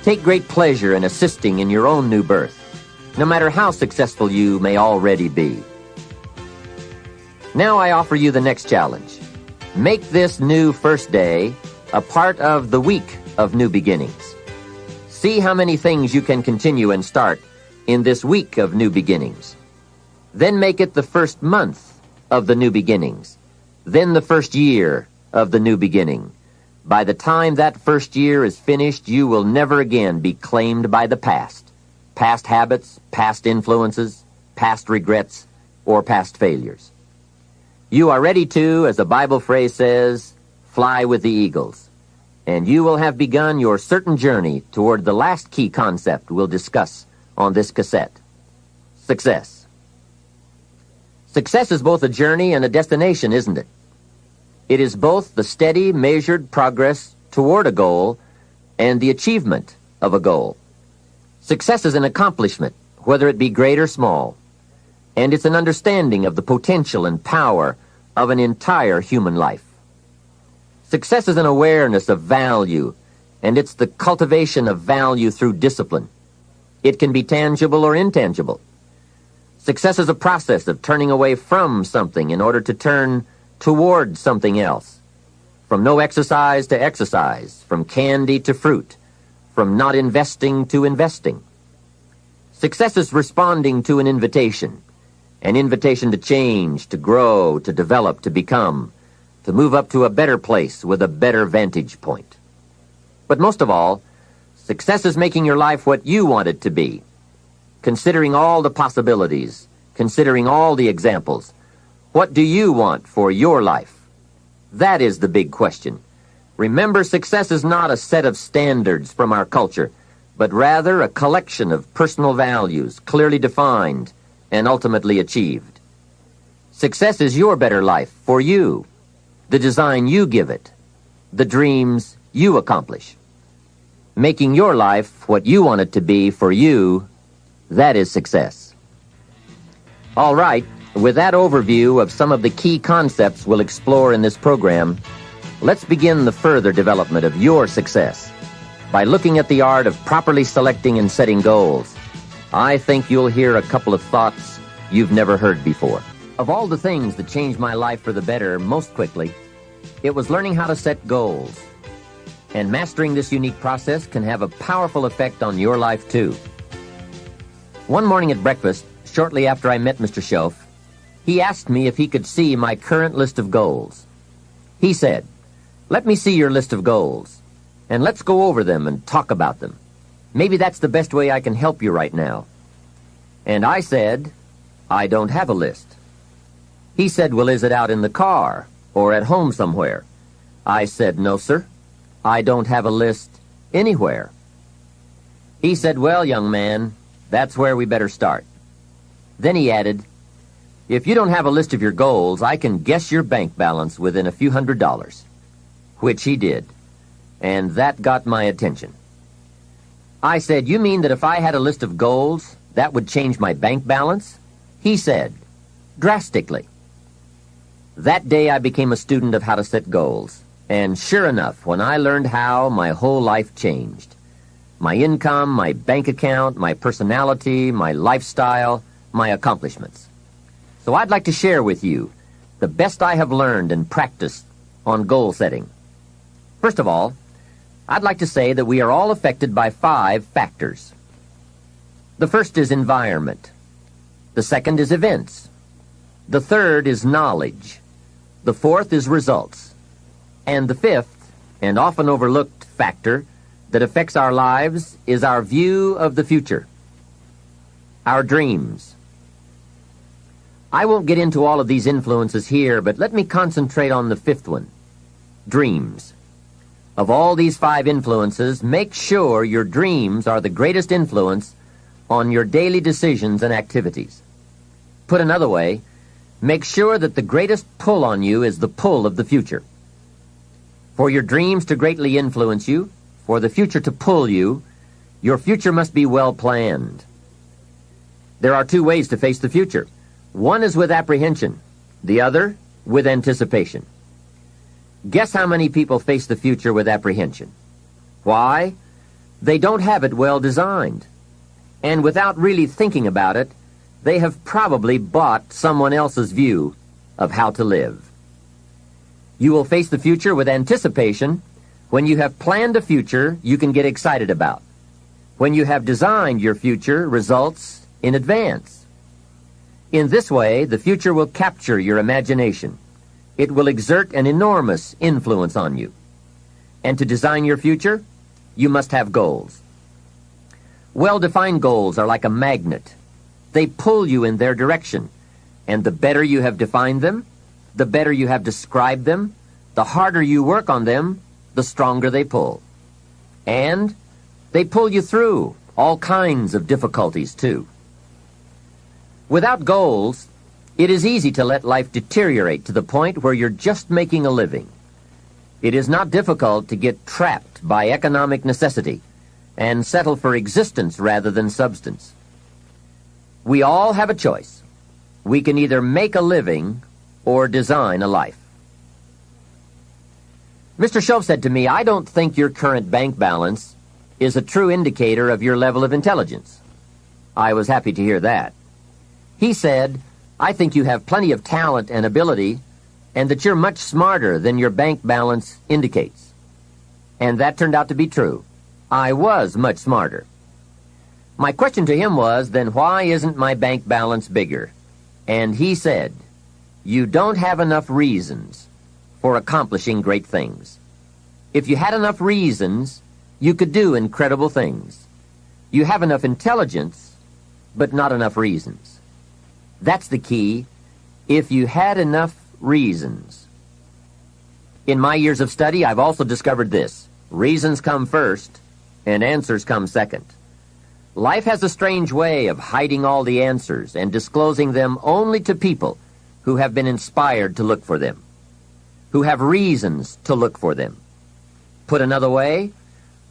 Take great pleasure in assisting in your own new birth, no matter how successful you may already be. Now I offer you the next challenge. Make this new first day a part of the week of new beginnings. See how many things you can continue and start in this week of new beginnings. Then make it the first month of the new beginnings. Then the first year of the new beginning. By the time that first year is finished, you will never again be claimed by the past. Past habits, past influences, past regrets, or past failures. You are ready to, as the Bible phrase says, fly with the eagles. And you will have begun your certain journey toward the last key concept we'll discuss on this cassette. Success. Success is both a journey and a destination, isn't it? It is both the steady, measured progress toward a goal and the achievement of a goal. Success is an accomplishment, whether it be great or small, and it's an understanding of the potential and power of an entire human life. Success is an awareness of value, and it's the cultivation of value through discipline. It can be tangible or intangible. Success is a process of turning away from something in order to turn toward something else. From no exercise to exercise, from candy to fruit, from not investing to investing. Success is responding to an invitation to change, to grow, to develop, to become, to move up to a better place with a better vantage point. But most of all, success is making your life what you want it to be, considering all the possibilities, considering all the examples. What do you want for your life? That is the big question. Remember, success is not a set of standards from our culture, but rather a collection of personal values, clearly defined and ultimately achieved. Success is your better life for you, the design you give it, the dreams you accomplish. Making your life what you want it to be for you, that is success. All right. With that overview of some of the key concepts we'll explore in this program, let's begin the further development of your success by looking at the art of properly selecting and setting goals. I think you'll hear a couple of thoughts you've never heard before. Of all the things that changed my life for the better most quickly, it was learning how to set goals. And mastering this unique process can have a powerful effect on your life, too. One morning at breakfast, shortly after I met Mr. Schoaf, he asked me if he could see my current list of goals. He said, "Let me see your list of goals, and let's go over them and talk about them. Maybe that's the best way I can help you right now." And I said, "I don't have a list." He said, "Well, is it out in the car or at home somewhere?" I said, "No, sir. I don't have a list anywhere." He said, "Well, young man, that's where we better start." Then he added, "If you don't have a list of your goals, I can guess your bank balance within a few $100s. Which he did, and that got my attention. I said, "You mean that if I had a list of goals, that would change my bank balance?" He said, "Drastically." That day I became a student of how to set goals, and sure enough, when I learned how, my whole life changed. My income, my bank account, my personality, my lifestyle, my accomplishments. So I'd like to share with you the best I have learned and practiced on goal setting. First of all, I'd like to say that we are all affected by 5 factors. The first is environment. The second is events. The third is knowledge. The fourth is results. And the fifth, and often overlooked factor that affects our lives is our view of the future. Our dreams. I won't get into all of these influences here, but let me concentrate on the 5th one, dreams. Of all these 5 influences, make sure your dreams are the greatest influence on your daily decisions and activities. Put another way, make sure that the greatest pull on you is the pull of the future. For your dreams to greatly influence you, for the future to pull you, your future must be well planned. There are 2 ways to face the future. One is with apprehension, the other with anticipation. Guess how many people face the future with apprehension? Why? They don't have it well designed. And without really thinking about it, they have probably bought someone else's view of how to live. You will face the future with anticipation when you have planned a future you can get excited about, when you have designed your future results in advance. In this way, the future will capture your imagination. It will exert an enormous influence on you. And to design your future, you must have goals. Well-defined goals are like a magnet. They pull you in their direction, and the better you have defined them, the better you have described them, the harder you work on them, the stronger they pull. And they pull you through all kinds of difficulties, too. Without goals, it is easy to let life deteriorate to the point where you're just making a living. It is not difficult to get trapped by economic necessity and settle for existence rather than substance. We all have a choice. We can either make a living or design a life. Mr. Shove said to me, "I don't think your current bank balance is a true indicator of your level of intelligence." I was happy to hear that. He said, "I think you have plenty of talent and ability, and that you're much smarter than your bank balance indicates." And that turned out to be true. I was much smarter. My question to him was, then why isn't my bank balance bigger? And he said, "You don't have enough reasons for accomplishing great things. If you had enough reasons, you could do incredible things. You have enough intelligence, but not enough reasons." That's the key. If you had enough reasons. In my years of study, I've also discovered this. Reasons come first, and answers come second. Life has a strange way of hiding all the answers and disclosing them only to people who have been inspired to look for them, who have reasons to look for them. Put another way,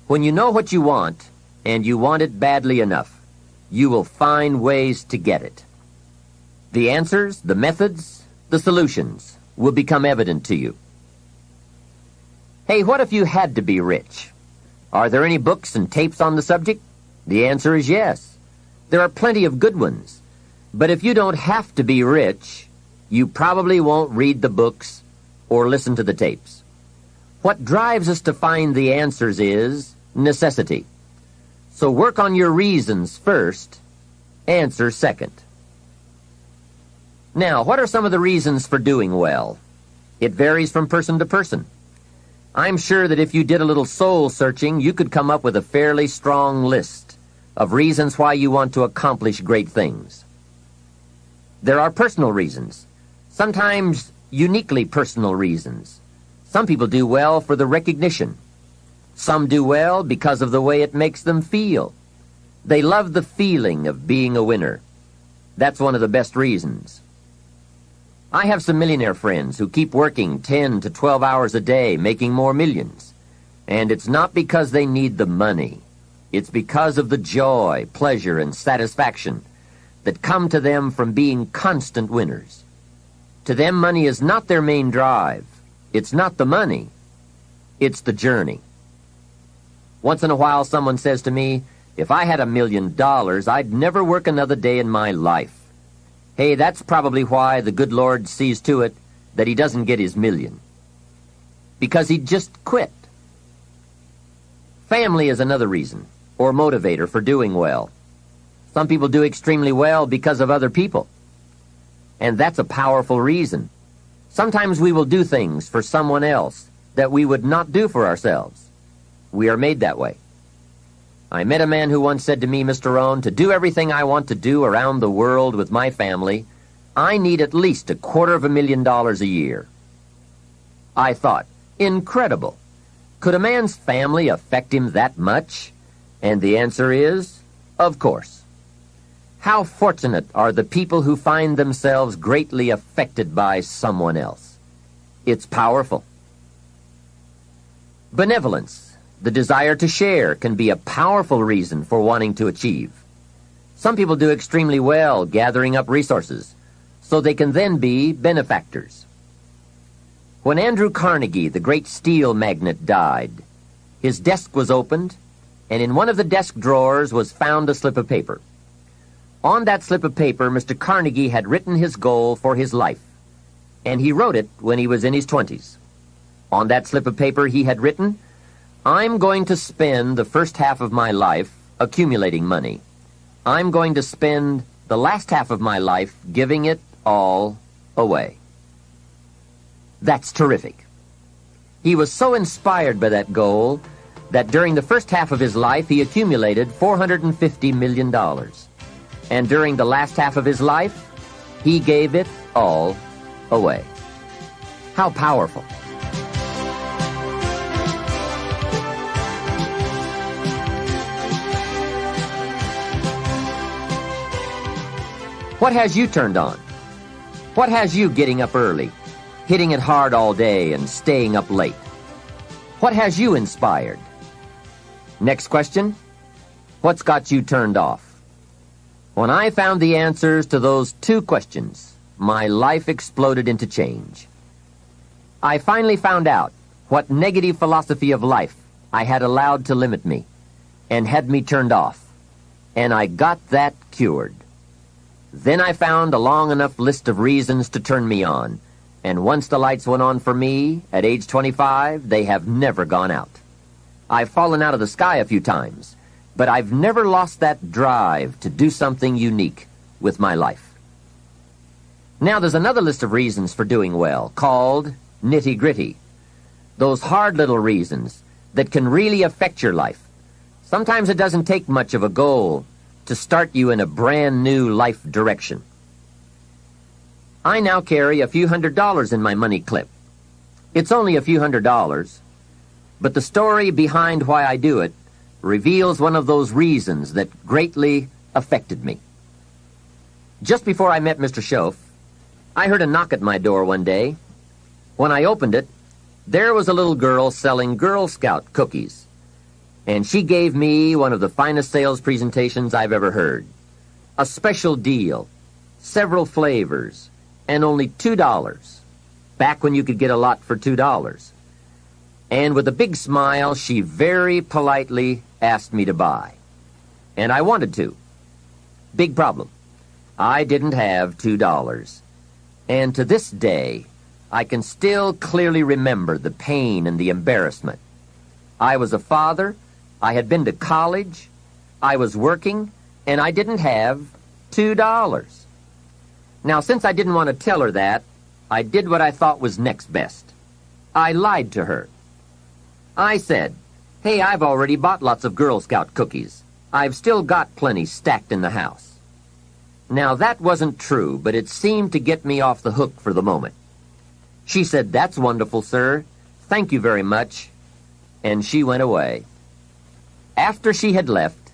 when you know what you want, and you want it badly enough, you will find ways to get it. The answers, the methods, the solutions will become evident to you. Hey, what if you had to be rich? Are there any books and tapes on the subject? The answer is yes. There are plenty of good ones. But if you don't have to be rich, you probably won't read the books or listen to the tapes. What drives us to find the answers is necessity. So work on your reasons first, answers second. Now, what are some of the reasons for doing well? It varies from person to person. I'm sure that if you did a little soul searching, you could come up with a fairly strong list of reasons why you want to accomplish great things. There are personal reasons, sometimes uniquely personal reasons. Some people do well for the recognition. Some do well because of the way it makes them feel. They love the feeling of being a winner. That's one of the best reasons. I have some millionaire friends who keep working 10 to 12 hours a day, making more millions. And it's not because they need the money. It's because of the joy, pleasure, and satisfaction that come to them from being constant winners. To them, money is not their main drive. It's not the money. It's the journey. Once in a while, someone says to me, "If I had $1 million, I'd never work another day in my life." Hey, that's probably why the good Lord sees to it that he doesn't get his million. Because he just quit. Family is another reason, or motivator for doing well. Some people do extremely well because of other people. And that's a powerful reason. Sometimes we will do things for someone else that we would not do for ourselves. We are made that way. I met a man who once said to me, "Mr. Rohn, to do everything I want to do around the world with my family, I need at least $250,000 a year." I thought, incredible. Could a man's family affect him that much? And the answer is, of course. How fortunate are the people who find themselves greatly affected by someone else. It's powerful. Benevolence, the desire to share, can be a powerful reason for wanting to achieve. Some people do extremely well gathering up resources, so they can then be benefactors. When Andrew Carnegie, the great steel magnate, died, his desk was opened, and in one of the desk drawers was found a slip of paper. On that slip of paper, Mr. Carnegie had written his goal for his life, and he wrote it when he was in his 20s. On that slip of paper he had written, "I'm going to spend the first half of my life accumulating money. I'm going to spend the last half of my life giving it all away." That's terrific. He was so inspired by that goal that during the first half of his life he accumulated $450 million. And during the last half of his life, he gave it all away. How powerful. What has you turned on? What has you getting up early, hitting it hard all day, and staying up late? What has you inspired? Next question, what's got you turned off? When I found the answers to those two questions, my life exploded into change. I finally found out what negative philosophy of life I had allowed to limit me and had me turned off, and I got that cured. Then I found a long enough list of reasons to turn me on, and once the lights went on for me, at age 25, they have never gone out. I've fallen out of the sky a few times, but I've never lost that drive to do something unique with my life. Now there's another list of reasons for doing well, called nitty-gritty. Those hard little reasons that can really affect your life. Sometimes it doesn't take much of a goal to start you in a brand new life direction. I now carry a few $100s in my money clip. It's only a few $100s, but the story behind why I do it reveals one of those reasons that greatly affected me. Just before I met Mr. Schoaf, I heard a knock at my door one day. When I opened it, there was a little girl selling Girl Scout cookies, and she gave me one of the finest sales presentations I've ever heard. A special deal, several flavors, and only $2, back when you could get a lot for $2. And with a big smile, she very politely asked me to buy. And I wanted to. Big problem. I didn't have $2. And to this day, I can still clearly remember the pain and the embarrassment. I was a father, I had been to college, I was working, and I didn't have $2. Now, since I didn't want to tell her that, I did what I thought was next best. I lied to her. I said, "Hey, I've already bought lots of Girl Scout cookies. I've still got plenty stacked in the house." Now, that wasn't true, but it seemed to get me off the hook for the moment. She said, "That's wonderful, sir. Thank you very much." And she went away. After she had left,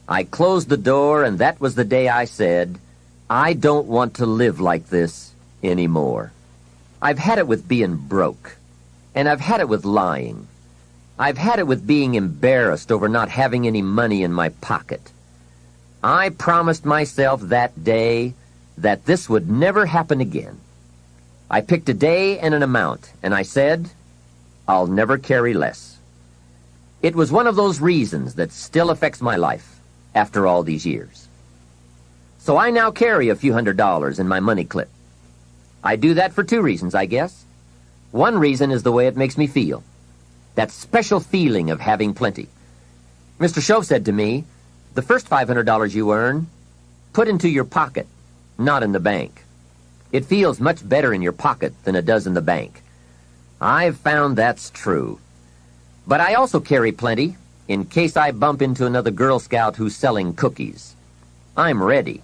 I closed the door, and that was the day I said, "I don't want to live like this anymore." I've had it with being broke, and I've had it with lying. I've had it with being embarrassed over not having any money in my pocket. I promised myself that day that this would never happen again. I picked a day and an amount, and I said, "I'll never carry less." It was one of those reasons that still affects my life after all these years. So I now carry a few $100s in my money clip. I do that for two reasons, I guess. One reason is the way it makes me feel. That special feeling of having plenty. Mr. Schoaf said to me, "The first $500 you earn, put into your pocket, not in the bank. It feels much better in your pocket than it does in the bank." I've found that's true. But I also carry plenty in case I bump into another Girl Scout who's selling cookies. I'm ready.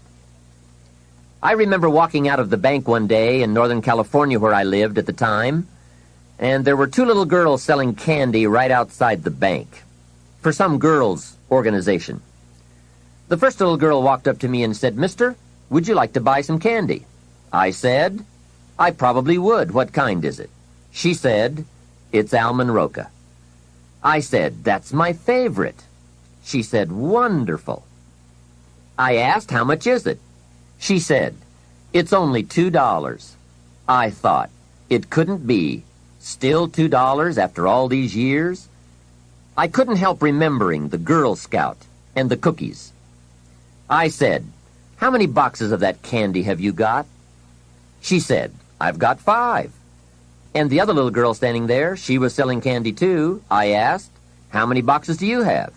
I remember walking out of the bank one day in Northern California where I lived at the time, and there were two little girls selling candy right outside the bank for some girls' organization. The first little girl walked up to me and said, "Mister, would you like to buy some candy?" I said, "I probably would. What kind is it?" She said, "It's almond roca." I said, "That's my favorite." She said, "Wonderful." I asked, "How much is it?" She said, "It's only $2. I thought, it couldn't be. Still $2 after all these years? I couldn't help remembering the Girl Scout and the cookies. I said, "How many boxes of that candy have you got?" She said, "I've got 5. And the other little girl standing there, she was selling candy too. I asked, "How many boxes do you have?"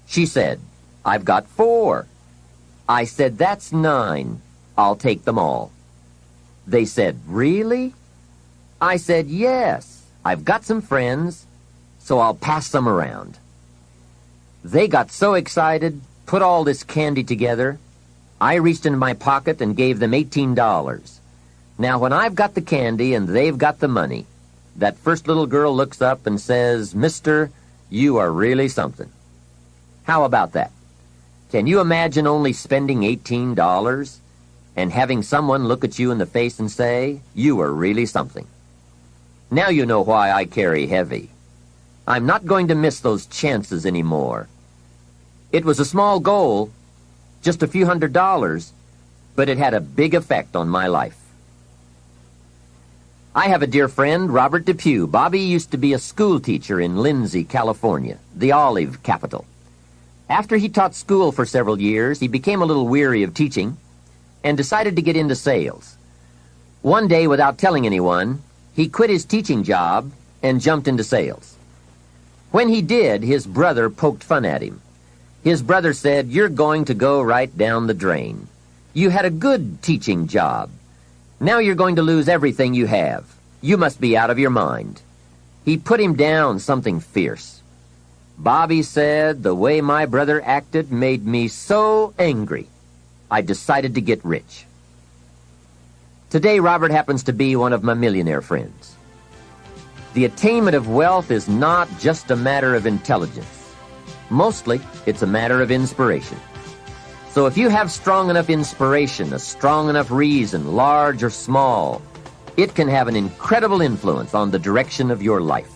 She said, "I've got 4. I said, "That's 9. I'll take them all." They said, "Really?" I said, "Yes. I've got some friends, so I'll pass some around." They got so excited, put all this candy together. I reached into my pocket and gave them $18. Now, when I've got the candy and they've got the money, that first little girl looks up and says, "Mister, you are really something." How about that? Can you imagine only spending $18 and having someone look at you in the face and say, "You are really something"? Now you know why I carry heavy. I'm not going to miss those chances anymore. It was a small goal, just a few $100s, but it had a big effect on my life. I have a dear friend, Robert Depew. Bobby used to be a school teacher in Lindsay, California, the olive capital. After he taught school for several years, he became a little weary of teaching and decided to get into sales. One day, without telling anyone, he quit his teaching job and jumped into sales. When he did, his brother poked fun at him. His brother said, "You're going to go right down the drain. You had a good teaching job. Now you're going to lose everything you have. You must be out of your mind." He put him down something fierce. Bobby said, "The way my brother acted made me so angry, I decided to get rich." Today, Robert happens to be one of my millionaire friends. The attainment of wealth is not just a matter of intelligence. Mostly, it's a matter of inspiration. So if you have strong enough inspiration, a strong enough reason, large or small, it can have an incredible influence on the direction of your life.